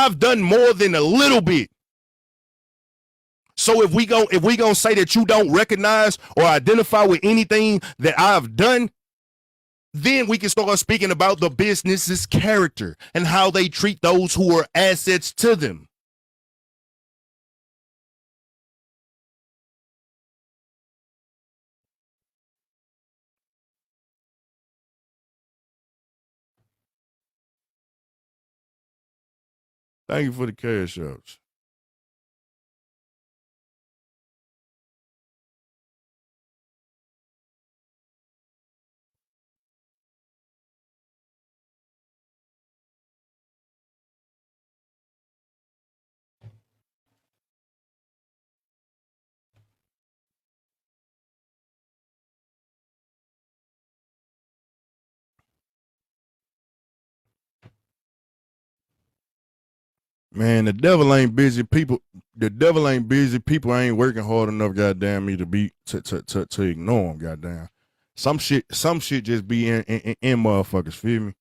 I've done more than a little bit. So if we gonna say that you don't recognize or identify with anything that I've done, then we can start speaking about the business's character and how they treat those who are assets to them. Thank you for the cash outs. Man, the devil ain't busy. People, the devil ain't busy. People ain't working hard enough. Goddamn me to be to ignore them. Goddamn, some shit just be in motherfuckers. Feel me?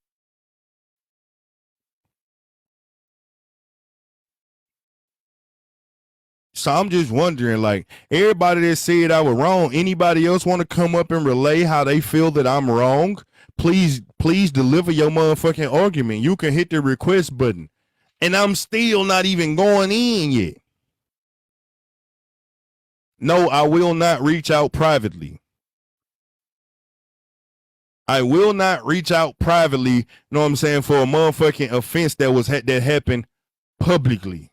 So I'm just wondering, like everybody that said I was wrong, anybody else want to come up and relay how they feel that I'm wrong? Please deliver your motherfucking argument. You can hit the request button, and I'm still not even going in yet. No, I will not reach out privately. I will not reach out privately, you know what I'm saying, for a motherfucking offense that happened publicly.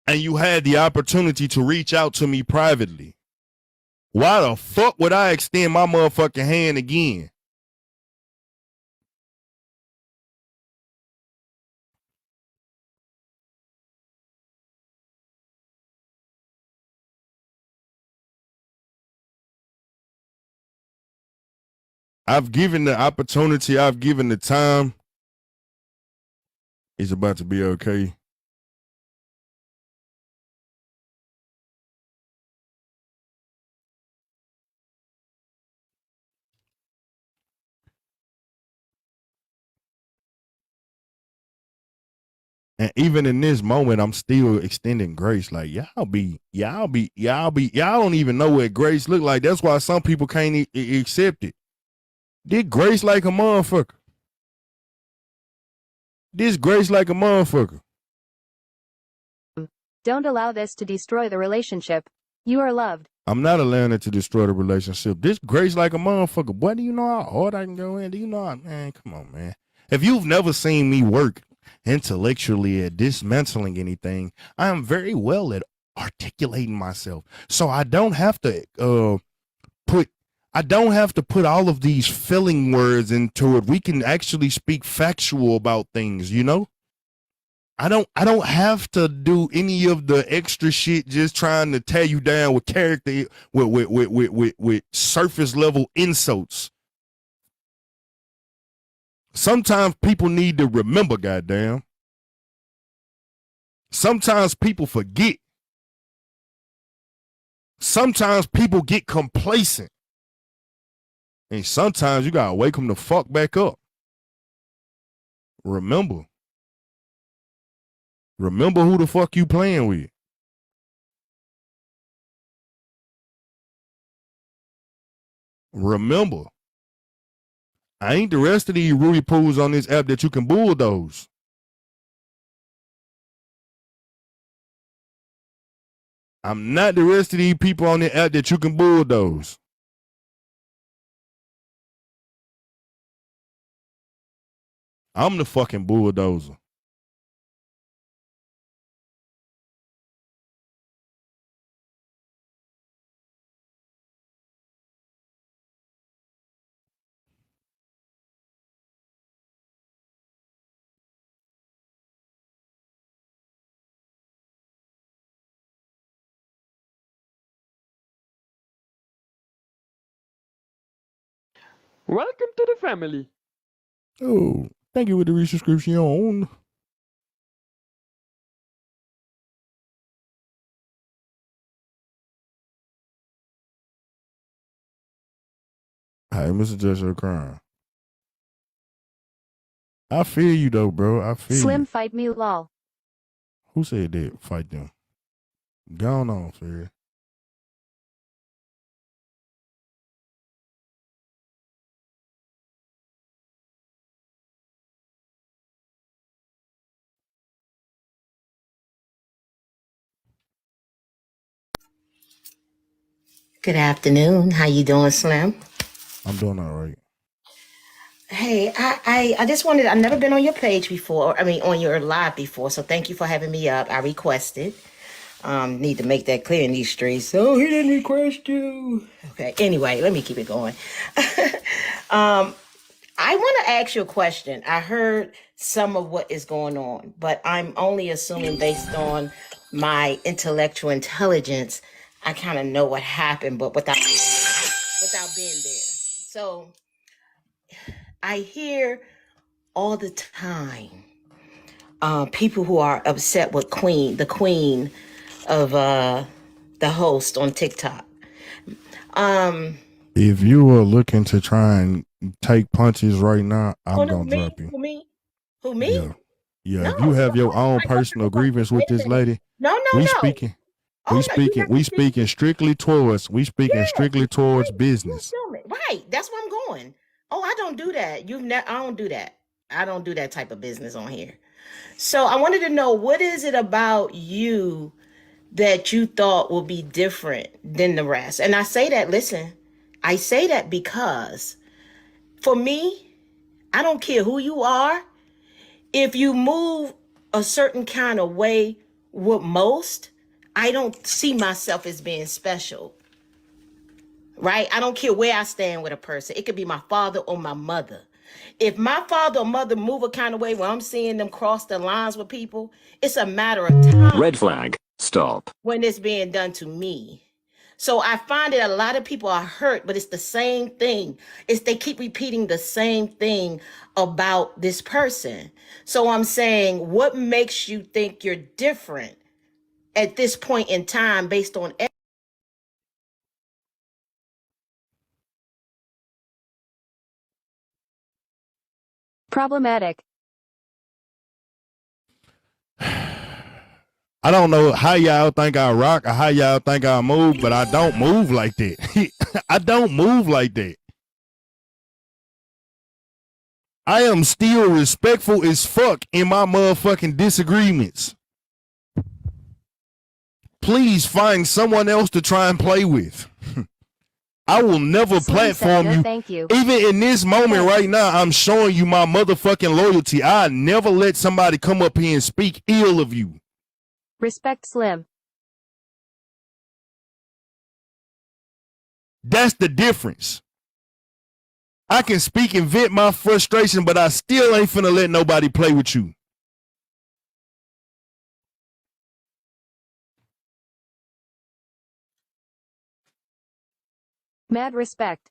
And you had the opportunity to reach out to me privately. Why the fuck would I extend my motherfucking hand again? I've given the opportunity, I've given the time. It's about to be okay. And even in this moment, I'm still extending grace. Like y'all don't even know what grace look like. That's why some people can't accept it. Did grace like a motherfucker. This grace like a motherfucker. Don't allow this to destroy the relationship. You are loved. I'm not allowing it to destroy the relationship. This grace like a motherfucker. Boy, do you know how hard I can go in? Do you know how, man, come on, man. If you've never seen me work intellectually at dismantling anything, I am very well at articulating myself. So I don't have to put all of these filling words into it. We can actually speak factual about things, you know? I don't have to do any of the extra shit just trying to tear you down with character with surface level insults. Sometimes people need to remember, goddamn. Sometimes people forget. Sometimes people get complacent. And sometimes you gotta wake them the fuck back up. Remember. Remember who the fuck you playing with. Remember. I ain't the rest of these Rudy Pools on this app that you can bulldoze. I'm not the rest of these people on the app that you can bulldoze. I'm the fucking bulldozer. Welcome to the family. Oh, thank you for the resubscription. Hey, Mr. Joshua Crown. I feel you though, bro. I feel Slim you. fight me lol. Who said that? Fight them. Go on, Fairy. Good afternoon. How you doing, Slim? I'm doing all right. Hey, I just wanted. I've never been on your page before. I mean, on your live before. So thank you for having me up. I requested. Need to make that clear in these streets. Oh, he didn't request you. Okay. Anyway, let me keep it going. I want to ask you a question. I heard some of what is going on, but I'm only assuming based on my intellectual intelligence. I kind of know what happened, but without being there. So I hear all the time people who are upset with the queen of the host on TikTok. If you are looking to try and take punches right now, Oh I'm no, gonna me? drop you. Who me? Who me? Yeah. Yeah. No, If you have your no, own I got personal your question. grievance with Wait a this minute. lady, No, no, we no. speaking. Oh no, you have We to see. speaking strictly towards Right, you business. feel me? Right, that's where I'm going. Oh, I don't do that. I don't do that. I don't do that type of business on here. So I wanted to know, what is it about you that you thought would be different than the rest? And I say that, listen, I say that because for me, I don't care who you are. If you move a certain kind of way with most, I don't see myself as being special, right? I don't care where I stand with a person. It could be my father or my mother. If my father or mother move a kind of way where I'm seeing them cross the lines with people, it's a matter of time. Red flag. Stop. When it's being done to me. So I find that a lot of people are hurt, but it's the same thing. It's they keep repeating the same thing about this person. So I'm saying, what makes you think you're different at this point in time based on Problematic. I don't know how y'all think I rock or how y'all think I move, but I don't move like that. I don't move like that. I am still respectful as fuck in my motherfucking disagreements. Please find someone else to try and play with. I will never Slim said platform no you. thank you. Even in this moment right now, I'm showing you my motherfucking loyalty. I never let somebody come up here and speak ill of you. Respect Slim. That's the difference. I can speak and vent my frustration, but I still ain't finna let nobody play with you. Mad respect.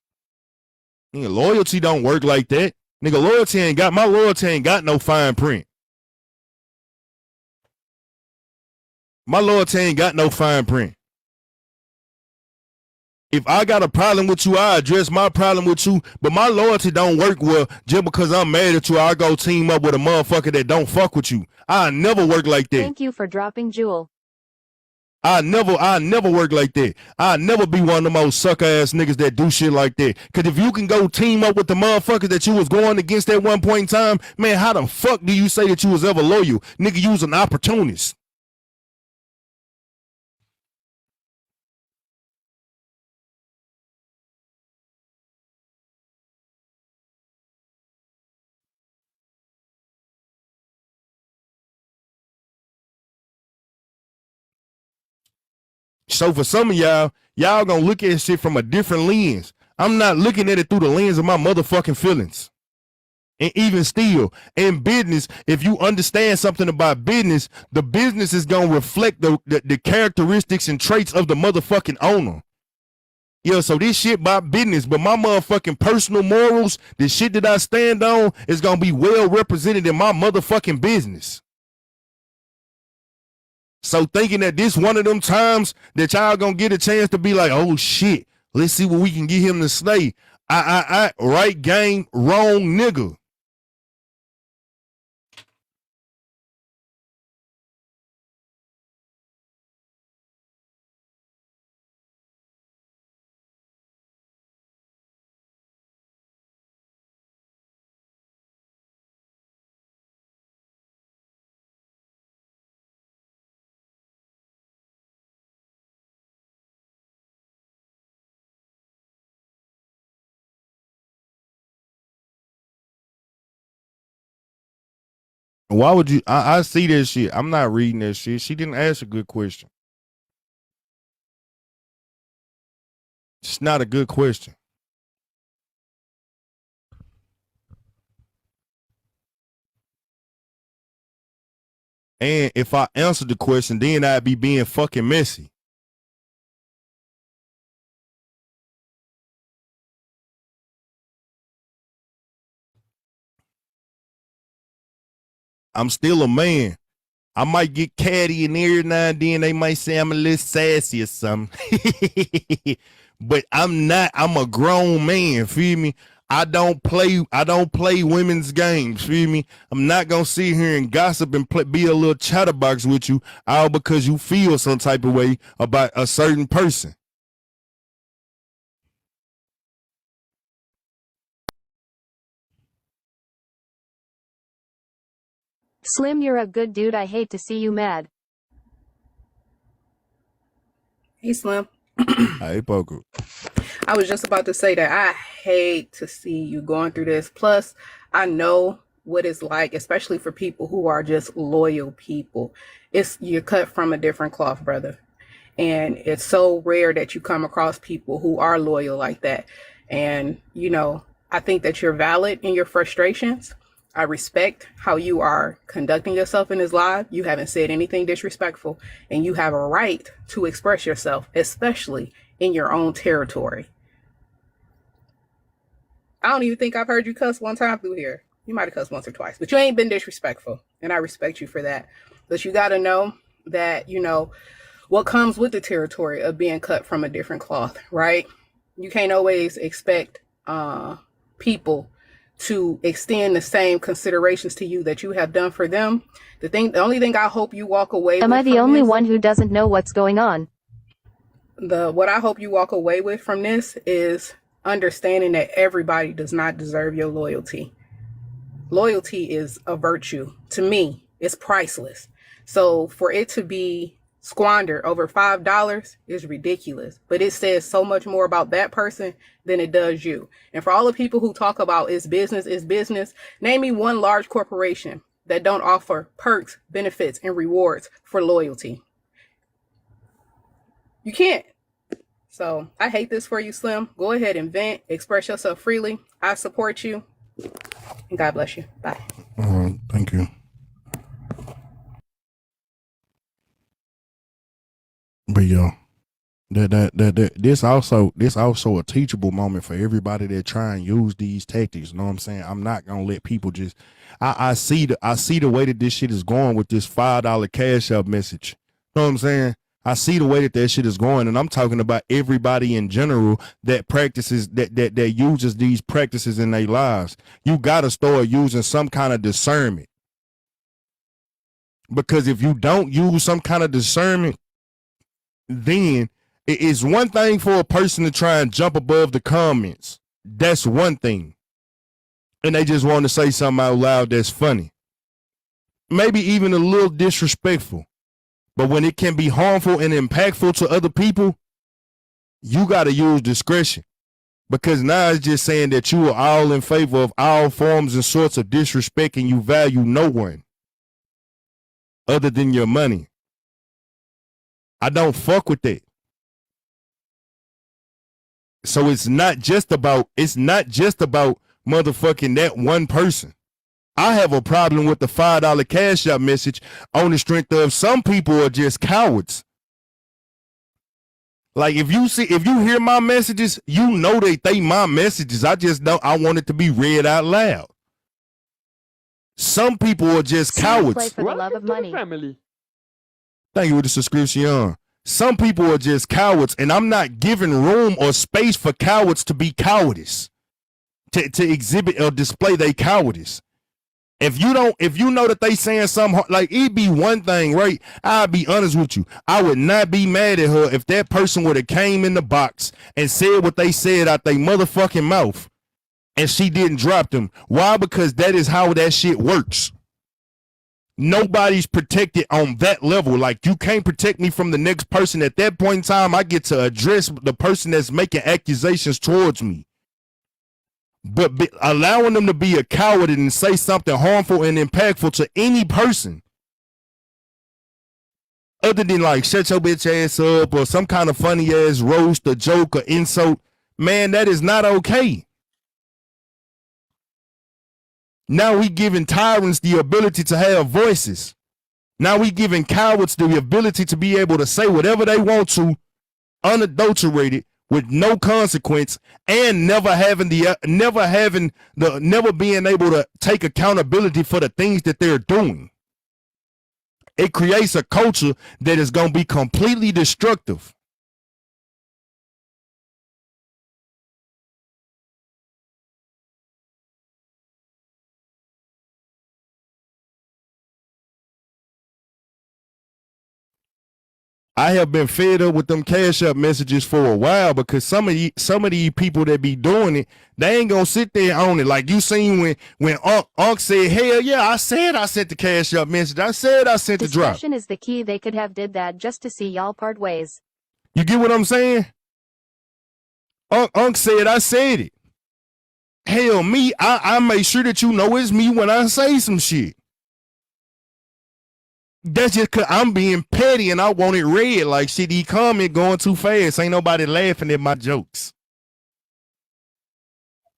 Nigga, loyalty don't work like that. Nigga, my loyalty ain't got no fine print. My loyalty ain't got no fine print. If I got a problem with you, I address my problem with you, but my loyalty don't work well just because I'm mad at you. I go team up with a motherfucker that don't fuck with you. I never work like that. Thank you for dropping Jewel. I never work like that. I never be one of the most sucker ass niggas that do shit like that. Cause if you can go team up with the motherfuckers that you was going against at one point in time, man, how the fuck do you say that you was ever loyal? Nigga, you was an opportunist. So for some of y'all gonna look at shit from a different lens. I'm not looking at it through the lens of my motherfucking feelings. And even still, in business, if you understand something about business, the business is gonna reflect the characteristics and traits of the motherfucking owner. Yeah, so this shit about business, but my motherfucking personal morals, the shit that I stand on, is gonna be well represented in my motherfucking business. So thinking that this one of them times that y'all gonna get a chance to be like, oh shit, let's see what we can get him to slay. Right game, wrong nigga. Why would you? I see that shit. I'm not reading that shit. She didn't ask a good question. It's not a good question. And if I answered the question, then I'd be being fucking messy. I'm still a man. I might get catty and every now and then they might say I'm a little sassy or something. But I'm not. I'm a grown man, feel me? I don't play women's games, feel me? I'm not gonna sit here and gossip and be a little chatterbox with you all because you feel some type of way about a certain person. Slim, you're a good dude. I hate to see you mad. Hey, Slim. Hey, Poker. I was just about to say that I hate to see you going through this. Plus, I know what it's like, especially for people who are just loyal people. You're cut from a different cloth, brother. And it's so rare that you come across people who are loyal like that. And, I think that you're valid in your frustrations. I respect how you are conducting yourself in this live. You haven't said anything disrespectful, and you have a right to express yourself, especially in your own territory. I don't even think I've heard you cuss one time through here. You might have cussed once or twice, but you ain't been disrespectful, and I respect you for that. But you got to know that, what comes with the territory of being cut from a different cloth, right? You can't always expect people to extend the same considerations to you that you have done for them. The only thing I hope you walk away with. Am I the only one who doesn't know what's going on? What I hope you walk away with from this is understanding that everybody does not deserve your loyalty. Loyalty is a virtue. To me, it's priceless. So for it to be squandered over $5 is ridiculous, but it says so much more about that person than it does you. And for all the people who talk about it's business, name me one large corporation that don't offer perks, benefits, and rewards for loyalty. You can't. So I hate this for you, Slim. Go ahead and vent, express yourself freely. I support you, and God bless you. Bye. Thank you. But yo, this also a teachable moment for everybody that try and use these tactics. You know what I'm saying? I'm not gonna let people just. I see the way that this shit is going with this $5 cash up message. You know what I'm saying? I see the way that shit is going, and I'm talking about everybody in general that practices that uses these practices in their lives. You gotta start using some kind of discernment, because if you don't use some kind of discernment, then it is one thing for a person to try and jump above the comments. That's one thing. And they just want to say something out loud that's funny. Maybe even a little disrespectful. But when it can be harmful and impactful to other people, you got to use discretion. Because now it's just saying that you are all in favor of all forms and sorts of disrespect and you value no one other than your money. I don't fuck with that. So it's not just about motherfucking that one person. I have a problem with the $5 cash out message on the strength of some people are just cowards. Like if you hear my messages, you know they my messages. I want it to be read out loud. Some people are just cowards. Play for the love of money. Family. Thank you for the subscription. Some people are just cowards, and I'm not giving room or space for cowards to be cowardice, to exhibit or display their cowardice. If you know that they saying something, like it'd be one thing, right? I'll be honest with you. I would not be mad at her if that person would have came in the box and said what they said out their motherfucking mouth and she didn't drop them. Why? Because that is how that shit works. Nobody's protected on that level. Like you can't protect me from the next person. At that point in time, I get to address the person that's making accusations towards me. but allowing them to be a coward and say something harmful and impactful to any person other than like shut your bitch ass up or some kind of funny ass roast or joke or insult, man, that is not okay. Now we giving tyrants the ability to have voices. Now we giving cowards the ability to be able to say whatever they want to, unadulterated, with no consequence, and never being able to take accountability for the things that they're doing. It creates a culture that is going to be completely destructive. I have been fed up with them Cash App messages for a while because some of these people that be doing it, they ain't gonna sit there on it. Like you seen when Unc said, hell yeah, I said I sent the Cash App message. I said I sent the drop. Discretion is the key. They could have did that just to see y'all part ways. You get what I'm saying? Unc said I said it. Hell, me, I make sure that you know it's me when I say some shit. That's just cause I'm being petty and I want it read. Like shit, he comment going too fast. Ain't nobody laughing at my jokes.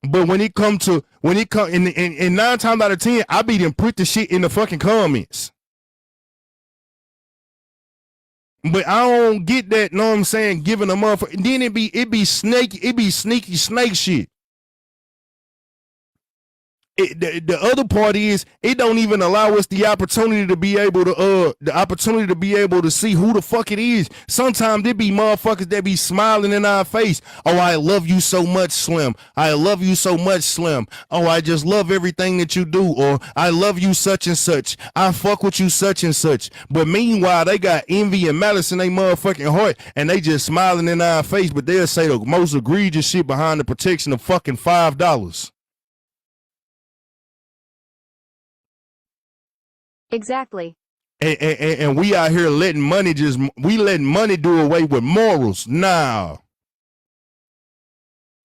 But when it come and 9 times out of 10, I be them put the shit in the fucking comments. But I don't get that, know what I'm saying, giving a motherfucker. Then it be sneaky snake shit. The other part is it don't even allow us the opportunity to be able to see who the fuck it is. Sometimes there be motherfuckers that be smiling in our face. Oh, I love you so much, Slim. I love you so much, Slim. Oh, I just love everything that you do. Or I love you such and such. I fuck with you such and such. But meanwhile, they got envy and malice in their motherfucking heart and they just smiling in our face, but they'll say the most egregious shit behind the protection of fucking $5. Exactly. And we out here letting money do away with morals. Now.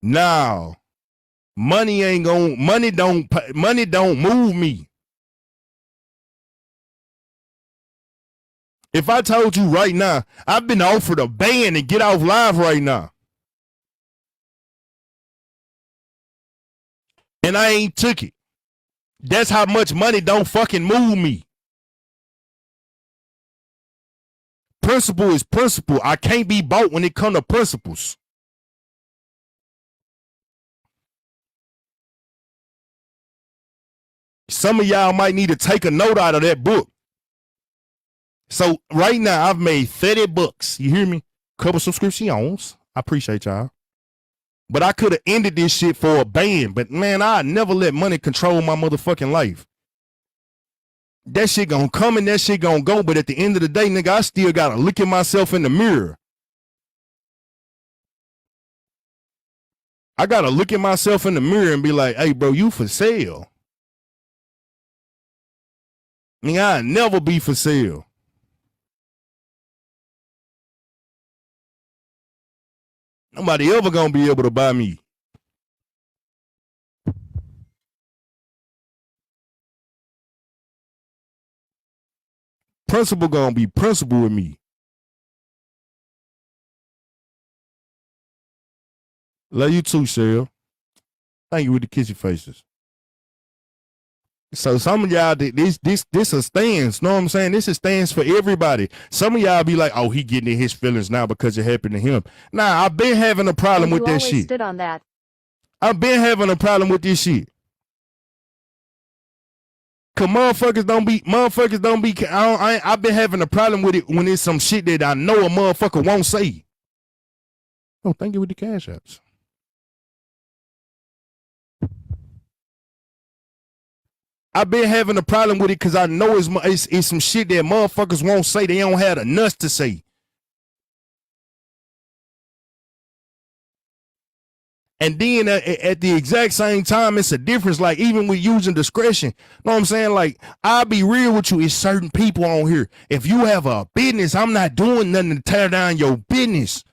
Money don't move me. If I told you right now, I've been offered a ban and get off live right now. And I ain't took it. That's how much money don't fucking move me. Principle is principle. I can't be bought when it comes to principles. Some of y'all might need to take a note out of that book. So right now I've made 30 bucks. You hear me? Couple subscriptions. I appreciate y'all. But I could have ended this shit for a ban. But man, I never let money control my motherfucking life. That shit gonna come and that shit gonna go. But at the end of the day, nigga, I still gotta look at myself in the mirror. I gotta look at myself in the mirror and be like, hey, bro, you for sale. I mean, I'll never be for sale. Nobody ever gonna be able to buy me. Principle gonna be principle with me. Love you too, Cheryl. Thank you with the kissy faces. So some of y'all, this a stance. Know what I'm saying? This is stance for everybody. Some of y'all be like, oh, he getting in his feelings now because it happened to him. Nah, I've been having a problem with that shit. Stood on that. I've been having a problem with this shit. Cause motherfuckers don't be. I've been having a problem with it when it's some shit that I know a motherfucker won't say. Oh, thank you with the Cash Apps. I've been having a problem with it because I know it's some shit that motherfuckers won't say. They don't have the nuts to say. And then at the exact same time, it's a difference. Like even with using discretion, know what I'm saying? Like I'll be real with you. It's certain people on here. If you have a business, I'm not doing nothing to tear down your business.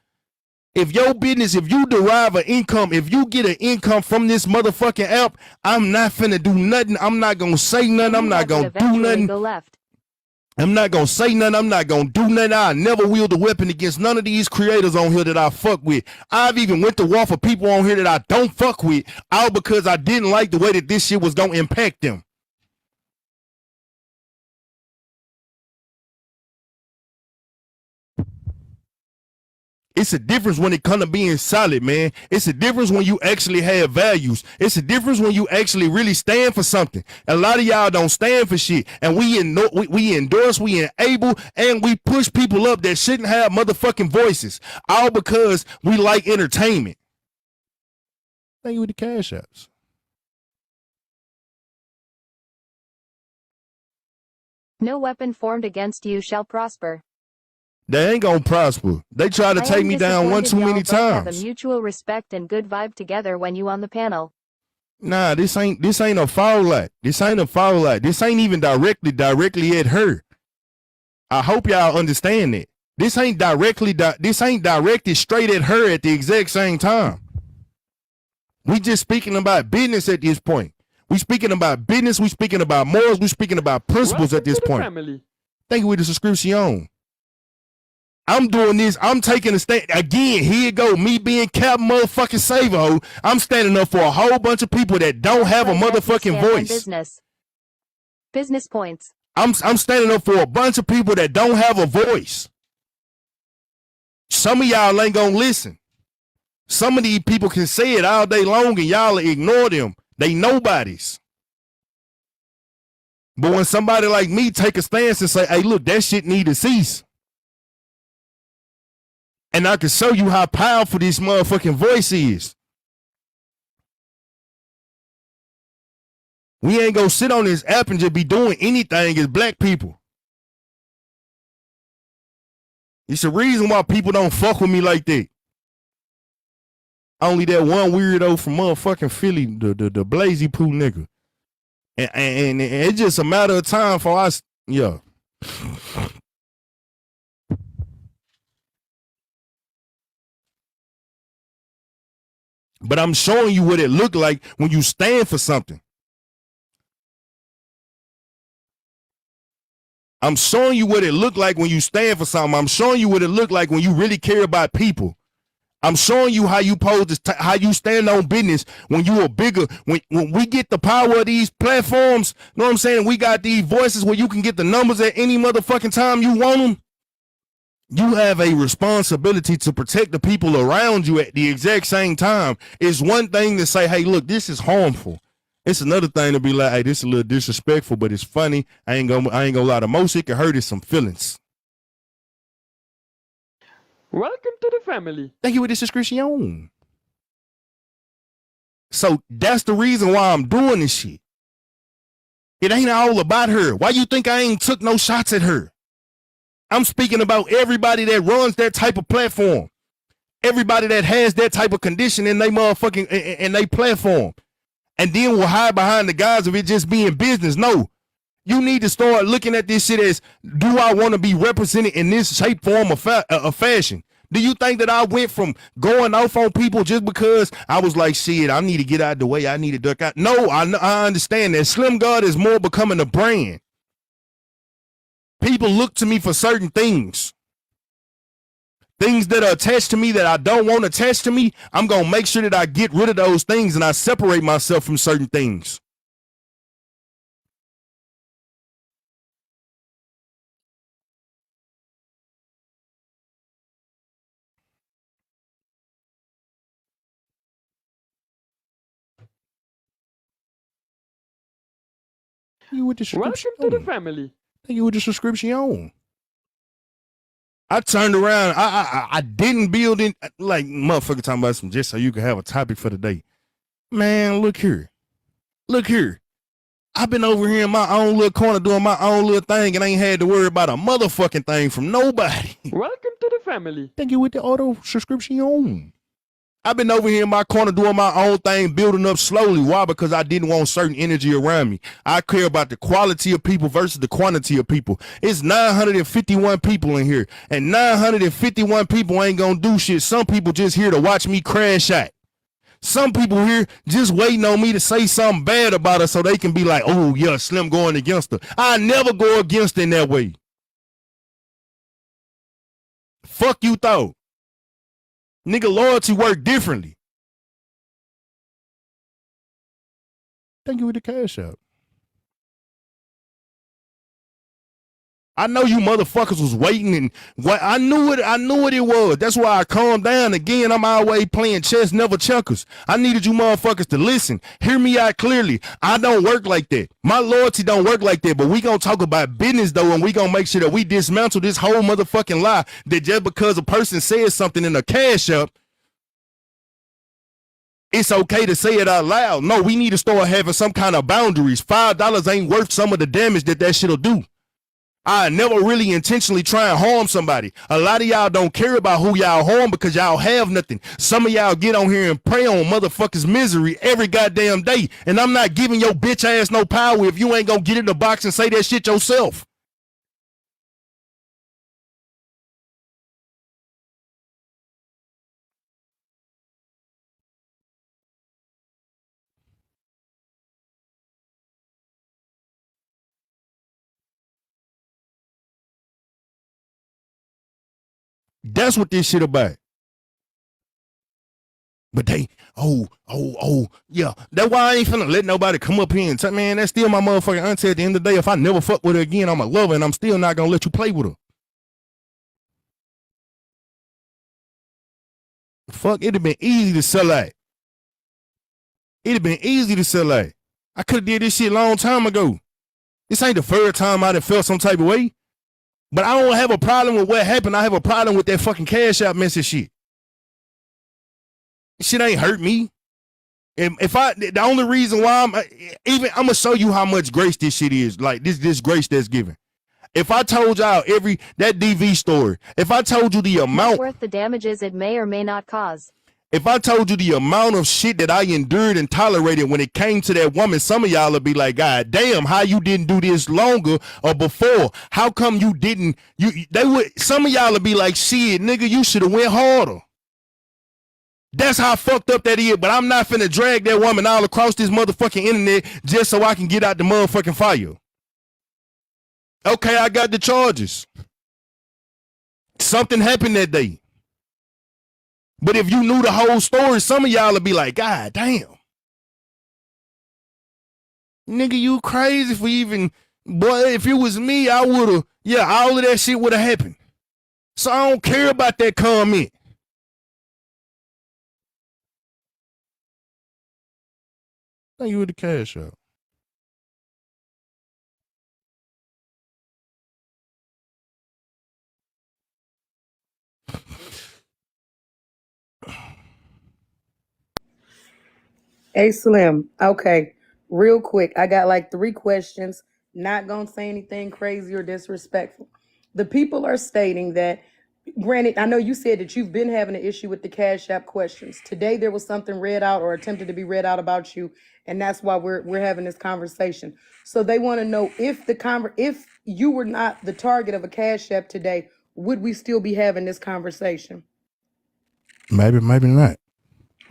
If your business, if you derive an income, if you get an income from this motherfucking app, I'm not finna do nothing. I'm not gonna say nothing. I'm not gonna do nothing. Go left. I'm not gonna say nothing. I'm not gonna do nothing. I never wield a weapon against none of these creators on here that I fuck with. I've even went to war for people on here that I don't fuck with, all because I didn't like the way that this shit was gonna impact them. It's a difference when it comes to being solid, man. It's a difference when you actually have values. It's a difference when you actually really stand for something. A lot of y'all don't stand for shit. And we endorse, we enable, and we push people up that shouldn't have motherfucking voices. All because we like entertainment. Thank you with the cash apps. No weapon formed against you shall prosper. They ain't gonna prosper. They try to take me down one too many times. Have a mutual respect and good vibe together when you on the panel. Nah, this ain't a foul act. This ain't a foul act. This ain't even directly at her. I hope y'all understand that. This ain't directed straight at her at the exact same time. We just speaking about business at this point. We speaking about business. We speaking about morals. We speaking about principles at this point. Family. Thank you with the subscription. I'm doing this. I'm taking a stand. Again, here you go. Me being Cap motherfucking Saver. I'm standing up for a whole bunch of people that don't have a motherfucking voice. Business points. I'm standing up for a bunch of people that don't have a voice. Some of y'all ain't gonna listen. Some of these people can say it all day long and y'all ignore them. They nobodies. But when somebody like me take a stance and say, hey, look, that shit need to cease. And I can show you how powerful this motherfucking voice is. We ain't gonna sit on this app and just be doing anything as black people. It's a reason why people don't fuck with me like that. Only that one weirdo from motherfucking Philly, the Blazy Poo nigga. And it's just a matter of time for us, yeah. But I'm showing you what it looked like when you stand for something. I'm showing you what it looked like when you stand for something. I'm showing you what it looked like when you really care about people. I'm showing you how you how you stand on business when you are bigger. When we get the power of these platforms, you know what I'm saying? We got these voices where you can get the numbers at any motherfucking time you want them. You have a responsibility to protect the people around you at the exact same time. It's one thing to say, hey, look, this is harmful. It's another thing to be like, hey, this is a little disrespectful, but it's funny. I ain't gonna lie. The most it can hurt is some feelings. Welcome to the family. Thank you with the subscription. So that's the reason why I'm doing this shit. It ain't all about her. Why you think I ain't took no shots at her? I'm speaking about everybody that runs that type of platform. Everybody that has that type of condition in they motherfucking in they platform. And then will hide behind the guise of it just being business. No. You need to start looking at this shit as, do I want to be represented in this shape, form, of fashion? Do you think that I went from going off on people just because I was like, shit, I need to get out of the way, I need to duck out? No, I understand that. Slim God is more becoming a brand. People look to me for certain things. Things that are attached to me that I don't want attached to me, I'm going to make sure that I get rid of those things and I separate myself from certain things. You with the subscription. Welcome to the family. You with the subscription. I turned around. I didn't build in like motherfucker talking about some just so you can have a topic for the day. Man, look here. Look here. I've been over here in my own little corner doing my own little thing and ain't had to worry about a motherfucking thing from nobody. Welcome to the family. Thank you with the auto subscription. I've been over here in my corner doing my own thing, building up slowly. Why? Because I didn't want certain energy around me. I care about the quality of people versus the quantity of people. It's 951 people in here, and 951 people ain't gonna do shit. Some people just here to watch me crash out. Some people here just waiting on me to say something bad about her so they can be like, oh, yeah, Slim going against her. I never go against her in that way. Fuck you, though. Nigga, loyalty work differently. Thank you with the cash out. I know you motherfuckers was waiting, and I knew what it was. That's why I calmed down. Again, I'm always playing chess, never checkers. I needed you motherfuckers to listen. Hear me out clearly. I don't work like that. My loyalty don't work like that, but we gonna talk about business though, and we gonna make sure that we dismantle this whole motherfucking lie that just because a person says something in a cash app, it's okay to say it out loud. No, we need to start having some kind of boundaries. $5 ain't worth some of the damage that shit'll do. I never really intentionally try and harm somebody. A lot of y'all don't care about who y'all harm because y'all have nothing. Some of y'all get on here and prey on motherfuckers' misery every goddamn day. And I'm not giving your bitch ass no power if you ain't gonna get in the box and say that shit yourself. That's what this shit about. But they, yeah. That's why I ain't finna let nobody come up here and tell, man, that's still my motherfucking auntie. At the end of the day, if I never fuck with her again, I'm a lover, and I'm still not gonna let you play with her. Fuck, it'd have been easy to sell out. It'd have been easy to sell out. I could have did this shit a long time ago. This ain't the first time I done felt some type of way. But I don't have a problem with what happened. I have a problem with that fucking cash out message shit. Shit ain't hurt me. And if the only reason why I'm gonna show you how much grace this shit is. Like this grace that's given. If I told y'all that DV story, if I told you the Not amount worth the damages it may or may not cause. If I told you the amount of shit that I endured and tolerated when it came to that woman, some of y'all would be like, God damn, how you didn't do this longer or before? How come you didn't? Some of y'all would be like, shit, nigga, you should have went harder. That's how fucked up that is, but I'm not finna drag that woman all across this motherfucking internet just so I can get out the motherfucking fire. Okay, I got the charges. Something happened that day. But if you knew the whole story, some of y'all would be like, God damn. Nigga, you crazy for even, boy, if it was me, I would've, all of that shit would've happened. So I don't care about that comment. Thank you with the cash out. Hey Slim, okay, real quick, I got like 3 questions. Not gonna say anything crazy or disrespectful. The people are stating that, granted, I know you said that you've been having an issue with the Cash App questions. Today there was something read out or attempted to be read out about you, and that's why we're having this conversation. So they want to know if you were not the target of a Cash App today, would we still be having this conversation? Maybe not.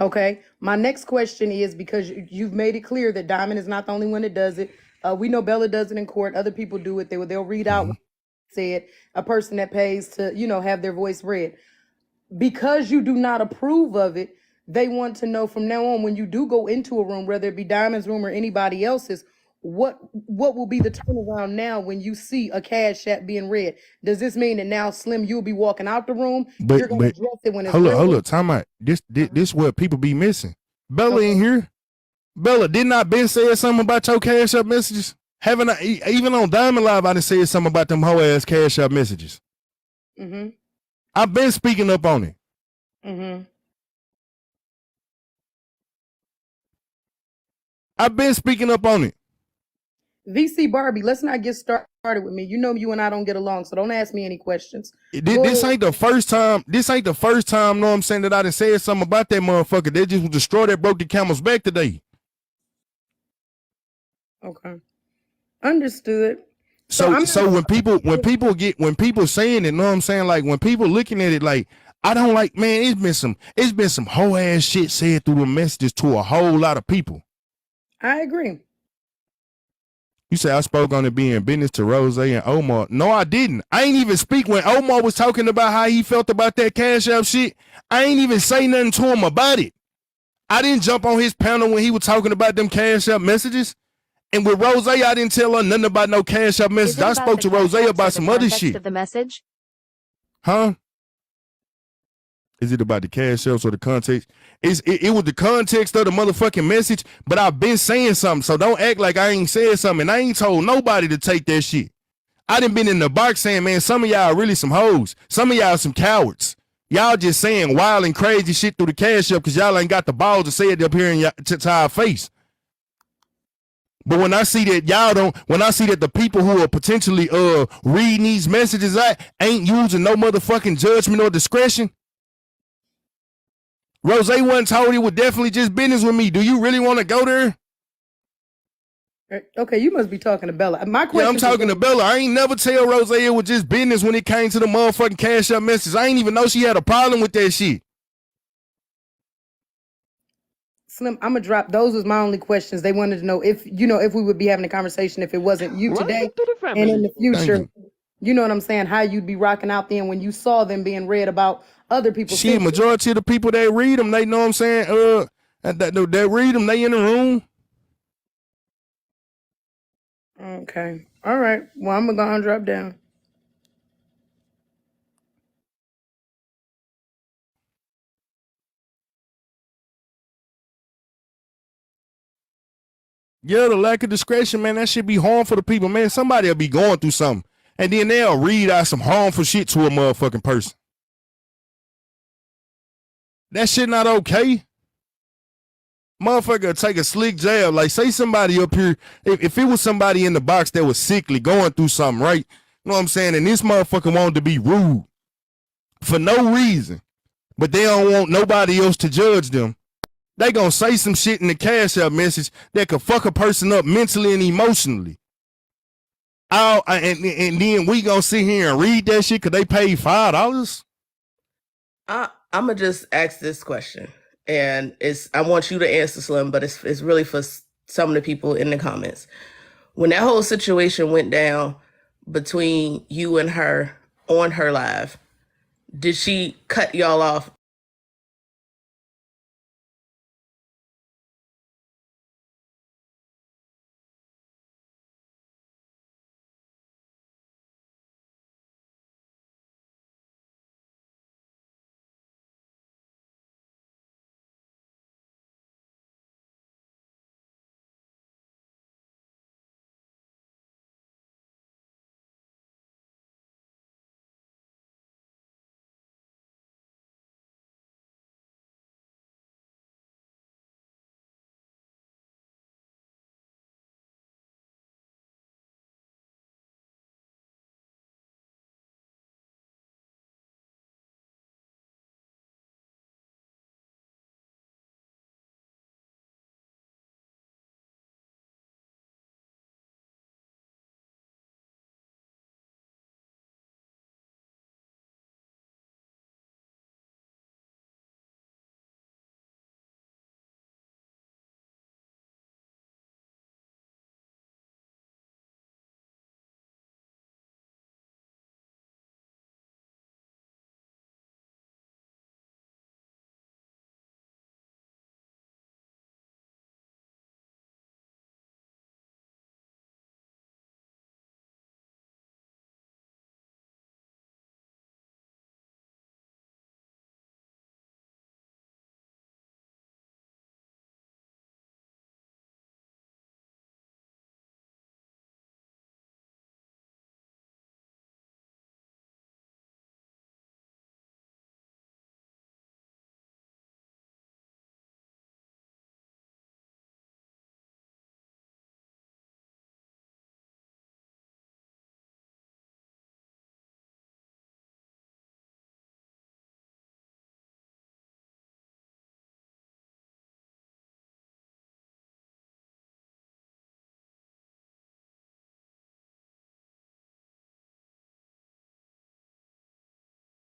Okay. My next question is, because you've made it clear that Diamond is not the only one that does it. We know Bella does it in court. Other people do it. They'll read out what said, a person that pays to, have their voice read. Because you do not approve of it, they want to know from now on, when you do go into a room, whether it be Diamond's room or anybody else's, what will be the turnaround now when you see a Cash App being read? Does this mean that now, Slim, you'll be walking out the room? You're going to address it when it's real? Hold up, time out. This what people be missing. Bella in here. Bella, didn't I been say something about your Cash App messages? Haven't I, even on Diamond Live, I done said something about them whole ass Cash App messages. Mm-hmm. I've been speaking up on it. Mm-hmm. I've been speaking up on it. VC Barbie, let's not get started with me. You know you and I don't get along, so don't ask me any questions. This ain't the first time. This ain't the first time. Know what I'm saying, that I done said something about that motherfucker. They just was the straw that broke the camel's back today. Okay, understood. So when people saying it, know what I'm saying, like when people looking at it, like I don't like, man. It's been some whole ass shit said through the messages to a whole lot of people. I agree. You say I spoke on it being business to Rose and Omar. No, I didn't. I ain't even speak when Omar was talking about how he felt about that Cash App shit. I ain't even say nothing to him about it. I didn't jump on his panel when he was talking about them Cash App messages. And with Rose, I didn't tell her nothing about no Cash App messages. I spoke to Rose about some other shit. Of the message? Huh? Is it about the Cash Apps or the context? It was the context of the motherfucking message, but I've been saying something, so don't act like I ain't said something. And I ain't told nobody to take that shit. I done been in the box saying, man, some of y'all are really some hoes. Some of y'all some cowards. Y'all just saying wild and crazy shit through the Cash App because y'all ain't got the balls to say it up here in to our face. But when I see that when I see that the people who are potentially reading these messages out ain't using no motherfucking judgment or discretion. Rose wasn't told it was definitely just business with me. Do you really want to go there? Okay, you must be talking to Bella. My question. Yeah, I'm talking to Bella. I ain't never tell Rose it was just business when it came to the motherfucking Cash App message. I ain't even know she had a problem with that shit. Slim, I'm gonna drop. Those was my only questions. They wanted to know if we would be having a conversation if it wasn't you today and in the future. You know what I'm saying? How you'd be rocking out then when you saw them being read about other people's shit. Majority of the people that read them, they know what I'm saying. That read them, they in the room. Okay. All right. Well, I'm gonna go and drop down. Yeah, the lack of discretion, man, that should be harmful to people, man. Somebody will be going through something, and then they'll read out some harmful shit to a motherfucking person. That shit not okay. Motherfucker take a slick jab. Like, say somebody up here, if it was somebody in the box that was sickly, going through something, right? You know what I'm saying? And this motherfucker wanted to be rude for no reason, but they don't want nobody else to judge them. They gonna say some shit in the Cash App message that could fuck a person up mentally and emotionally. And then we gonna sit here and read that shit because they paid $5. I'm gonna just ask this question, and I want you to answer, Slim, but it's really for some of the people in the comments. When that whole situation went down between you and her on her live, did she cut y'all off